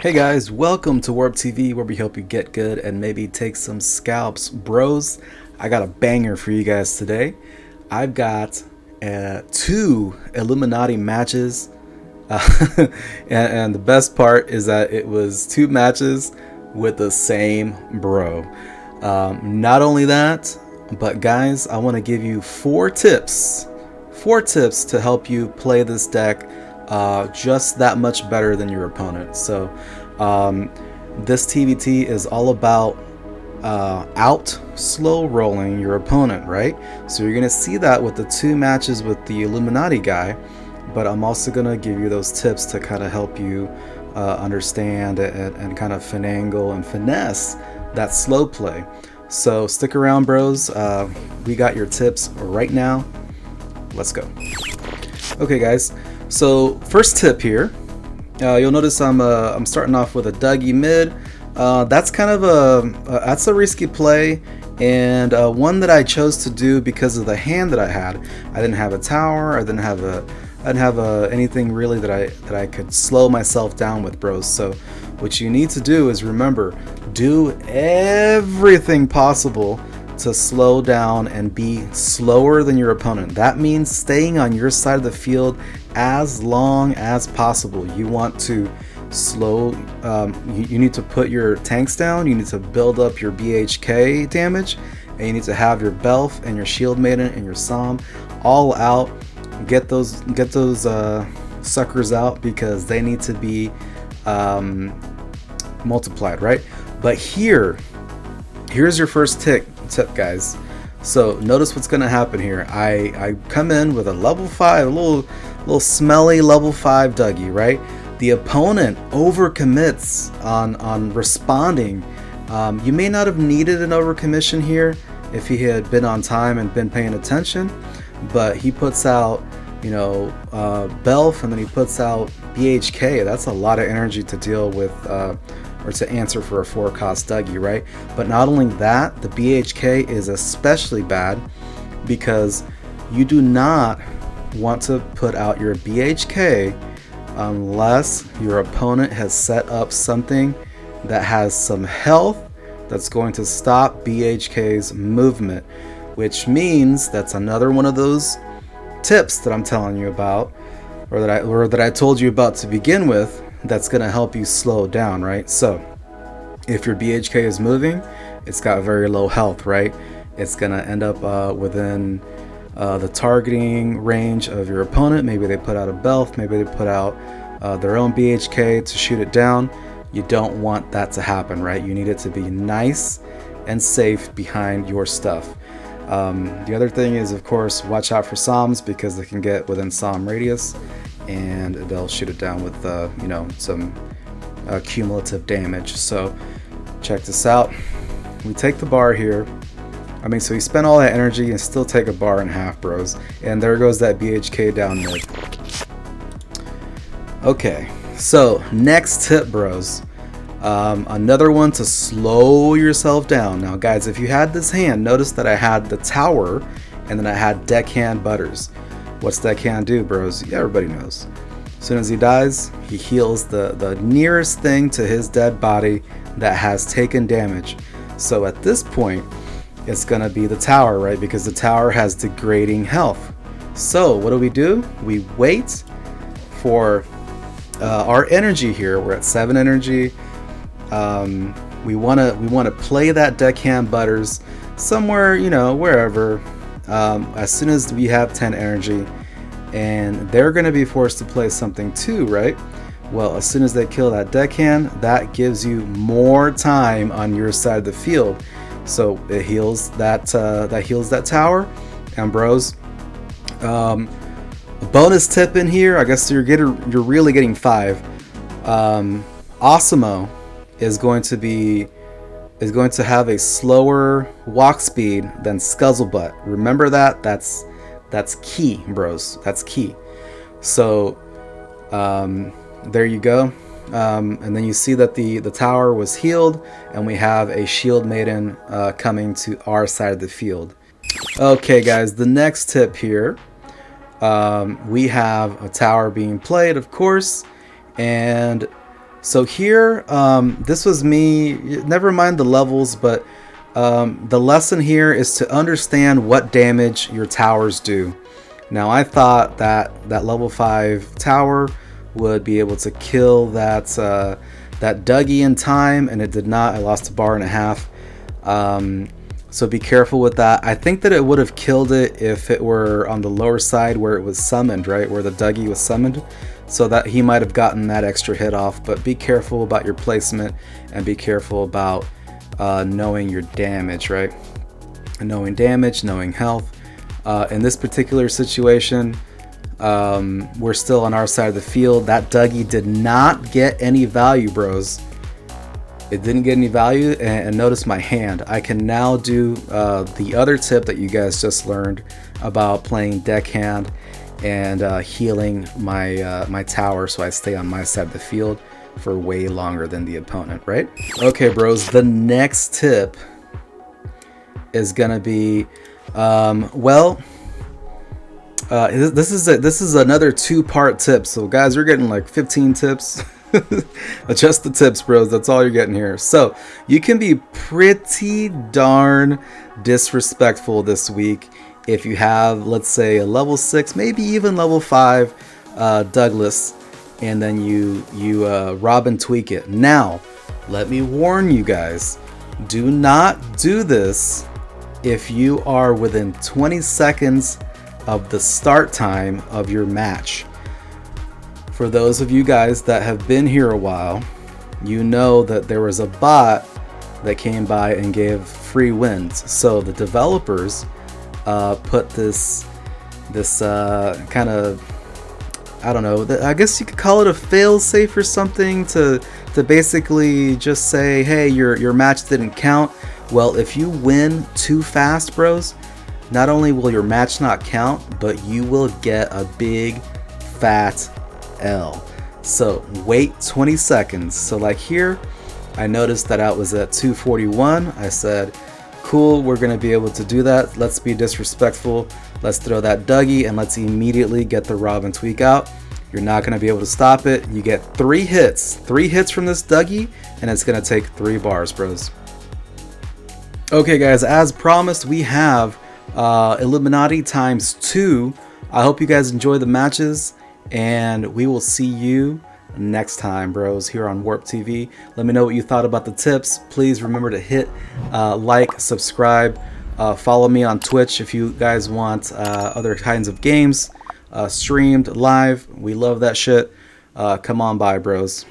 Hey guys, welcome to WaRpTV, where we help you get good and maybe take some scalps. Bros, I got a banger for you guys today. I've got two Illuminati matches, and the best part is that it was two matches with the same bro. Not only that, but guys, I want to give you four tips to help you play this deck just that much better than your opponent. So this TVT is all about slow rolling your opponent, right? So you're gonna see that with the two matches with the Illuminati guy, but I'm also gonna give you those tips to kind of help you understand and kind of finagle and finesse that slow play. So stick around, bros. We got your tips right now. Let's go. Okay guys, so first tip here, you'll notice I'm starting off with a Dougie mid. That's kind of that's a risky play, and one that I chose to do because of the hand that I had. I didn't have a tower. I didn't have anything really that I could slow myself down with, bros. So what you need to do is remember, do everything possible to slow down and be slower than your opponent. That means staying on your side of the field as long as possible. You want to slow, you need to put your tanks down, you need to build up your BHK damage, and you need to have your Belf and your Shield Maiden and your Psalm all out. Get those suckers out because they need to be multiplied, right? But here's your first tip, guys. So notice what's gonna happen here. I come in with a level 5, a little smelly level 5 Dougie, right? The opponent overcommits on responding. You may not have needed an overcommission here if he had been on time and been paying attention, but he puts out, you know, Belf, and then he puts out BHK. That's a lot of energy to deal with, or to answer for a 4-cost Dougie, right? But not only that, the BHK is especially bad because you do not want to put out your BHK unless your opponent has set up something that has some health that's going to stop BHK's movement, which means that's another one of those tips that I'm telling you about, or that I told you about to begin with, that's going to help you slow down, right? So if your BHK is moving, it's got very low health, right? It's going to end up within the targeting range of your opponent. Maybe they put out a Belf, maybe they put out their own BHK to shoot it down. You don't want that to happen, right? You need it to be nice and safe behind your stuff. The other thing is, of course, watch out for Psalms because they can get within Psalm radius and they'll shoot it down with you know, some cumulative damage. So check this out. We take the bar here. I mean, so you spend all that energy and still take a bar and a half, bros. And there goes that BHK down mid. Okay, so next tip, bros. Another one to slow yourself down. Now, guys, if you had this hand, notice that I had the tower and then I had deckhand butters. What's deckhand do, bros? Yeah, everybody knows. As soon as he dies, he heals the nearest thing to his dead body that has taken damage. So at this point, it's gonna be the tower, right? Because the tower has degrading health. So what do? We wait for our energy here. We're at 7 energy. We wanna play that deckhand butters somewhere, you know, wherever. As soon as we have 10 energy, and they're gonna be forced to play something too, right? Well, as soon as they kill that deckhand, that gives you more time on your side of the field. So it heals that tower. And bros, a bonus tip in here, I guess you're really getting 5. Osimo is going to have a slower walk speed than Scuzzlebutt. Remember that. That's key, bros. That's key. So there you go. And then you see that the tower was healed, and we have a Shield Maiden coming to our side of the field. Okay, guys, the next tip here, we have a tower being played, of course, and So here, this was me, never mind the levels, but the lesson here is to understand what damage your towers do. Now I thought that level 5 tower would be able to kill that Dougie in time, and it did not. I lost a bar and a half. So be careful with that. I think that it would have killed it if it were on the lower side where it was summoned, right? Where the Dougie was summoned. So that he might have gotten that extra hit off. But be careful about your placement, and be careful about knowing your damage, right? And knowing damage, knowing health. In this particular situation, we're still on our side of the field. That Dougie did not get any value, bros. It didn't get any value, and notice my hand. I can now do the other tip that you guys just learned about playing deckhand and healing my tower so I stay on my side of the field for way longer than the opponent, right? Okay, bros, the next tip is gonna be, this is another 2-part tip. So guys, you're getting like 15 tips. Just the tips, bros. That's all you're getting here. So you can be pretty darn disrespectful this week if you have, let's say, a level 6, maybe even level 5 Douglas, and then you rob and tweak it. Now, let me warn you guys, do not do this if you are within 20 seconds of the start time of your match. For those of you guys that have been here a while, you know that there was a bot that came by and gave free wins. So the developers put this kind of, I don't know, I guess you could call it a fail-safe or something to basically just say, hey, your match didn't count. Well, if you win too fast, bros, not only will your match not count, but you will get a big fat L. So wait 20 seconds. So like here, I noticed that I was at 241. I said, cool, we're gonna be able to do that. Let's be disrespectful. Let's throw that Dougie and let's immediately get the rob and tweak out. You're not gonna be able to stop it. You get 3 hits from this Dougie, and it's gonna take 3 bars, bros. Okay guys, as promised, we have Illuminati times 2. I hope you guys enjoy the matches, and we will see you next time, bros, here on Warp TV. Let me know what you thought about the tips. Please remember to hit like, subscribe, follow me on Twitch if you guys want other kinds of games streamed live. We love that shit. Come on by, bros.